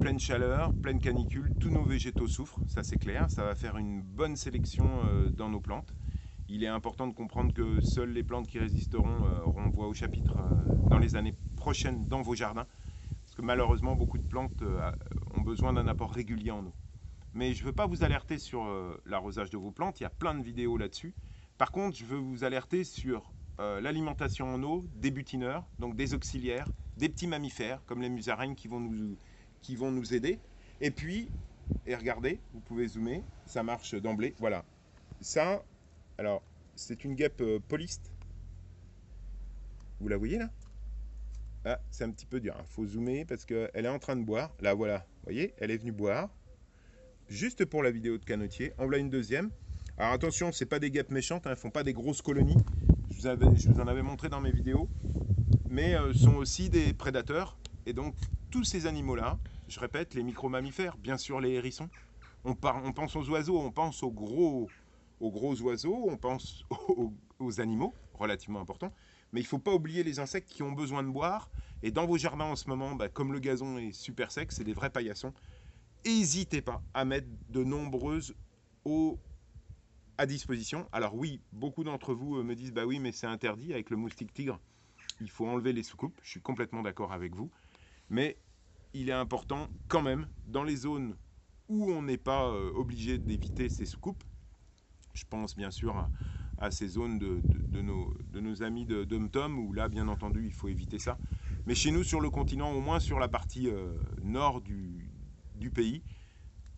pleine chaleur, pleine canicule, tous nos végétaux souffrent, ça c'est clair. Ça va faire une bonne sélection dans nos plantes. Il est important de comprendre que seules les plantes qui résisteront auront voix au chapitre dans les années prochaines dans vos jardins. Parce que malheureusement, beaucoup de plantes ont besoin d'un apport régulier en eau. Mais je ne veux pas vous alerter sur l'arrosage de vos plantes, il y a plein de vidéos là-dessus. Par contre, je veux vous alerter sur l'alimentation en eau des butineurs, donc des auxiliaires, des petits mammifères comme les musaraignes qui vont nous aider. Et puis, et regardez, vous pouvez zoomer, ça marche d'emblée. Voilà. Ça, alors, c'est une guêpe poliste. Vous la voyez là? Ah, c'est un petit peu dur. Il faut zoomer parce qu'elle est en train de boire. Là, voilà. Vous voyez, elle est venue boire. Juste pour la vidéo de canotier. En voilà une deuxième. Alors attention, c'est pas des guêpes méchantes, hein, elles font pas des grosses colonies. Je vous en avais montré dans mes vidéos. Mais sont aussi des prédateurs. Et donc, tous ces animaux-là, je répète, les micro-mammifères, bien sûr les hérissons. On pense aux oiseaux, on pense aux gros oiseaux, on pense aux animaux, relativement importants. Mais il ne faut pas oublier les insectes qui ont besoin de boire. Et dans vos jardins en ce moment, comme le gazon est super sec, c'est des vrais paillassons. N'hésitez pas à mettre de nombreuses eaux à disposition. Alors oui, beaucoup d'entre vous me disent, bah oui, mais c'est interdit avec le moustique tigre. Il faut enlever les soucoupes. Je suis complètement d'accord avec vous. Mais il est important quand même, dans les zones où on n'est pas obligé d'éviter ces soucoupes, je pense bien sûr à ces zones de nos amis de Dom-Tom, où là, bien entendu, il faut éviter ça. Mais chez nous, sur le continent, au moins sur la partie nord du pays,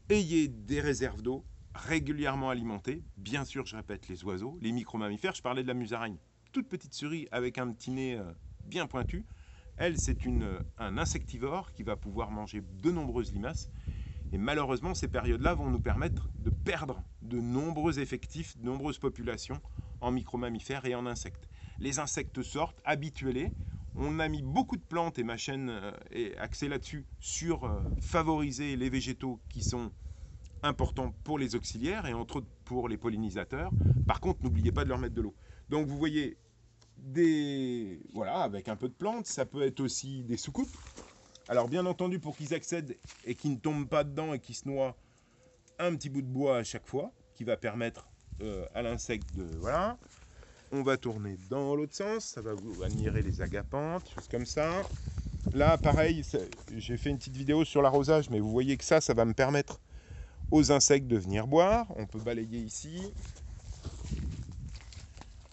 ayez des réserves d'eau régulièrement alimentées. Bien sûr, je répète, les oiseaux, les micro-mammifères. Je parlais de la musaraigne, toute petite souris avec un petit nez bien pointu. Elle, c'est un insectivore qui va pouvoir manger de nombreuses limaces. Et malheureusement, ces périodes-là vont nous permettre de perdre de nombreux effectifs, de nombreuses populations en micro-mammifères et en insectes. Les insectes sortent, habituez-les. On a mis beaucoup de plantes, et ma chaîne est axée là-dessus, sur favoriser les végétaux qui sont importants pour les auxiliaires et entre autres pour les pollinisateurs. Par contre, n'oubliez pas de leur mettre de l'eau. Donc vous voyez, voilà, avec un peu de plantes, ça peut être aussi des soucoupes. Alors bien entendu, pour qu'ils accèdent et qu'ils ne tombent pas dedans et qu'ils se noient, un petit bout de bois à chaque fois, qui va permettre à l'insecte de... Voilà. On va tourner dans l'autre sens, ça va vous admirer les agapantes, choses comme ça. Là, pareil, j'ai fait une petite vidéo sur l'arrosage, mais vous voyez que ça va me permettre aux insectes de venir boire. On peut balayer ici.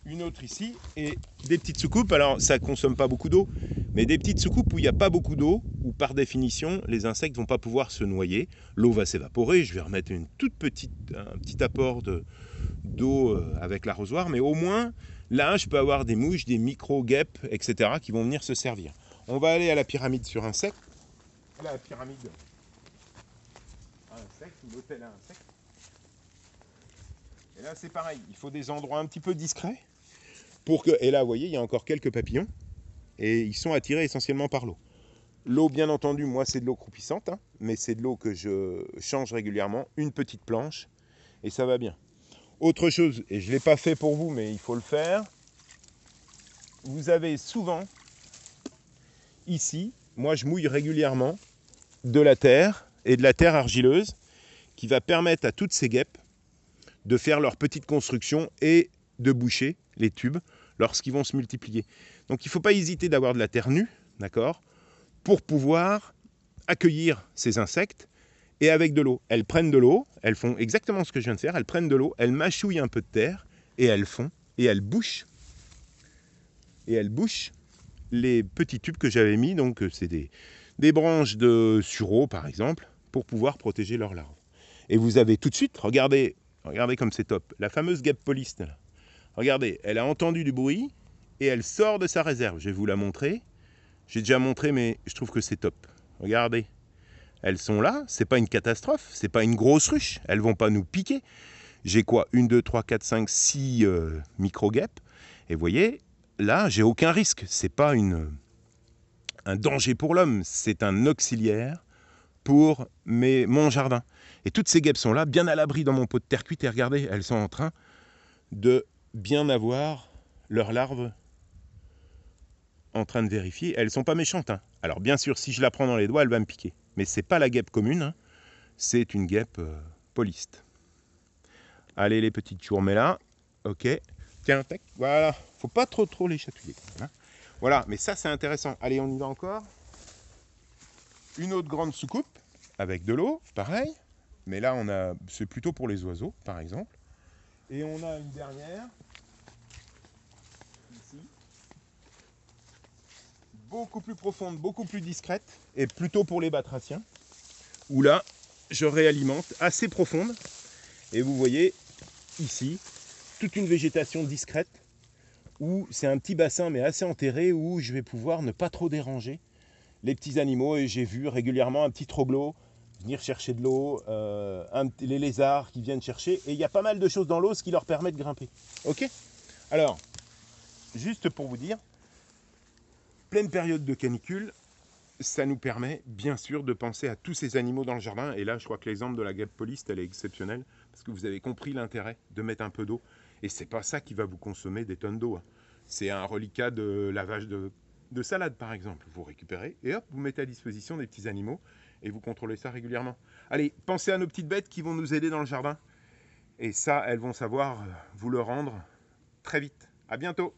Une autre ici, et des petites soucoupes. Alors, ça ne consomme pas beaucoup d'eau, mais des petites soucoupes où il n'y a pas beaucoup d'eau, où par définition, les insectes ne vont pas pouvoir se noyer. L'eau va s'évaporer. Je vais remettre un petit apport d'eau avec l'arrosoir, mais au moins, là, je peux avoir des mouches, des micro-guêpes, etc., qui vont venir se servir. On va aller à la pyramide sur insectes. La pyramide à insectes, ou l'hôtel à insectes. Et là, c'est pareil. Il faut des endroits un petit peu discrets. Et là, vous voyez, il y a encore quelques papillons. Et ils sont attirés essentiellement par l'eau. L'eau, bien entendu, moi, c'est de l'eau croupissante. Hein, mais c'est de l'eau que je change régulièrement. Une petite planche. Et ça va bien. Autre chose, et je ne l'ai pas fait pour vous, mais il faut le faire. Vous avez souvent, ici, moi, je mouille régulièrement de la terre et de la terre argileuse qui va permettre à toutes ces guêpes de faire leur petite construction et de boucher les tubes lorsqu'ils vont se multiplier. Donc il ne faut pas hésiter d'avoir de la terre nue, d'accord, pour pouvoir accueillir ces insectes et avec de l'eau. Elles prennent de l'eau, elles font exactement ce que je viens de faire, elles prennent de l'eau, elles mâchouillent un peu de terre et elles font, et elles bouchent les petits tubes que j'avais mis, donc c'est des branches de sureau par exemple, pour pouvoir protéger leurs larves. Et vous avez tout de suite, regardez comme c'est top, la fameuse guêpe poliste là. Regardez, elle a entendu du bruit et elle sort de sa réserve. Je vais vous la montrer. J'ai déjà montré, mais je trouve que c'est top. Regardez, elles sont là. C'est pas une catastrophe. C'est pas une grosse ruche. Elles vont pas nous piquer. J'ai quoi? 1, 2, 3, 4, 5, 6 micro-guêpes. Et vous voyez, là, j'ai aucun risque. C'est pas un danger pour l'homme. C'est un auxiliaire pour mon jardin. Et toutes ces guêpes sont là, bien à l'abri dans mon pot de terre cuite. Et regardez, elles sont en train de bien avoir leurs larves en train de vérifier. Elles ne sont pas méchantes. Hein. Alors bien sûr, si je la prends dans les doigts, elle va me piquer. mais c'est pas la guêpe commune, hein. C'est une guêpe poliste. Allez les petites chourmées là, ok. Tiens, tac, voilà, faut pas trop les chatouiller. Hein. Voilà, mais ça c'est intéressant. Allez, on y va encore. Une autre grande soucoupe avec de l'eau, pareil. Mais là, c'est plutôt pour les oiseaux, par exemple. Et on a une dernière, ici, beaucoup plus profonde, beaucoup plus discrète, et plutôt pour les batraciens, où là, je réalimente assez profonde. Et vous voyez, ici, toute une végétation discrète, où c'est un petit bassin, mais assez enterré, où je vais pouvoir ne pas trop déranger les petits animaux. Et j'ai vu régulièrement un petit troglo venir chercher de l'eau, les lézards qui viennent chercher, et il y a pas mal de choses dans l'eau, ce qui leur permet de grimper. Ok ? Alors, juste pour vous dire, pleine période de canicule, ça nous permet bien sûr de penser à tous ces animaux dans le jardin. Et là, je crois que l'exemple de la guêpe poliste, elle est exceptionnelle, parce que vous avez compris l'intérêt de mettre un peu d'eau. Et c'est pas ça qui va vous consommer des tonnes d'eau. Hein. C'est un reliquat de lavage de salade, par exemple. Vous récupérez et hop, vous mettez à disposition des petits animaux et vous contrôlez ça régulièrement. Allez, pensez à nos petites bêtes qui vont nous aider dans le jardin. Et ça, elles vont savoir vous le rendre très vite. À bientôt.